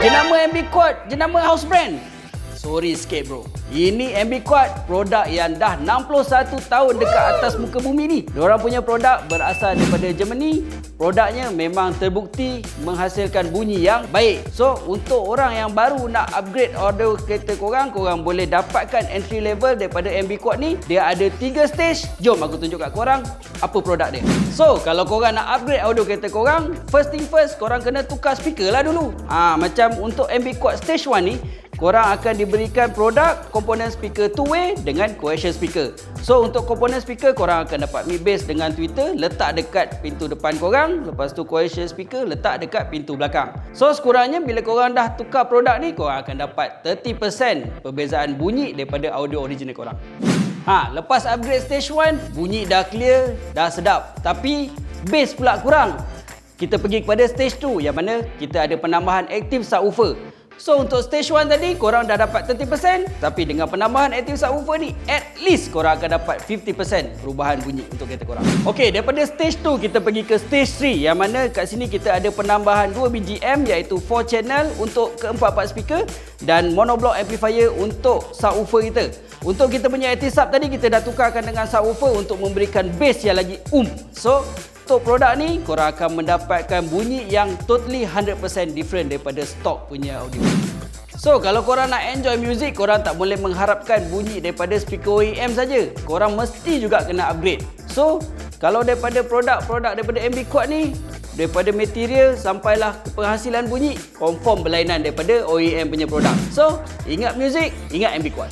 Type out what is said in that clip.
Jenama MB Quad, jenama house brand. Sorry sikit bro. Ini MB Quad, produk yang dah 61 tahun dekat atas muka bumi ni. Diorang punya produk berasal daripada Germany. Produknya memang terbukti menghasilkan bunyi yang baik. So, untuk orang yang baru nak upgrade audio kereta korang boleh dapatkan entry level daripada MB Quad ni. Dia ada 3 stage. Jom aku tunjuk kat korang apa produk dia. So, kalau korang nak upgrade audio kereta korang, first thing first, korang kena tukar speaker lah dulu. Macam untuk MB Quad stage 1 ni, korang akan diberikan produk komponen speaker two-way dengan coaxial speaker. So untuk komponen speaker, korang akan dapat mid bass dengan tweeter letak dekat pintu depan korang. Lepas tu coaxial speaker letak dekat pintu belakang. So sekurangnya bila korang dah tukar produk ni, korang akan dapat 30% perbezaan bunyi daripada audio original korang. Lepas upgrade stage 1, bunyi dah clear, dah sedap. Tapi bass pula kurang. Kita pergi kepada stage 2 yang mana kita ada penambahan active subwoofer. So untuk stage 1 tadi korang dah dapat 30%, tapi dengan penambahan active subwoofer ni at least korang akan dapat 50% perubahan bunyi untuk kereta korang. Okey, daripada stage 2 kita pergi ke stage 3 yang mana kat sini kita ada penambahan 2 biji amp iaitu 4 channel untuk keempat-empat speaker dan monoblock amplifier untuk subwoofer kita. Untuk kita punya active sub tadi kita dah tukarkan dengan subwoofer untuk memberikan bass yang lagi So untuk produk ni, korang akan mendapatkan bunyi yang totally 100% different daripada stock punya audio. So, kalau korang nak enjoy music, korang tak boleh mengharapkan bunyi daripada speaker OEM saja. Korang mesti juga kena upgrade. So, kalau daripada produk-produk daripada MB Quad ni, daripada material sampailah ke penghasilan bunyi, confirm berlainan daripada OEM punya produk. So, ingat music, ingat MB Quad.